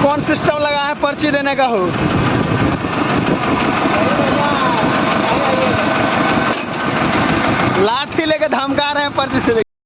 कौन सिस्टम लगा है पर्ची देने का हो? लाठी लेके धमका रहे हैं पर्ची से।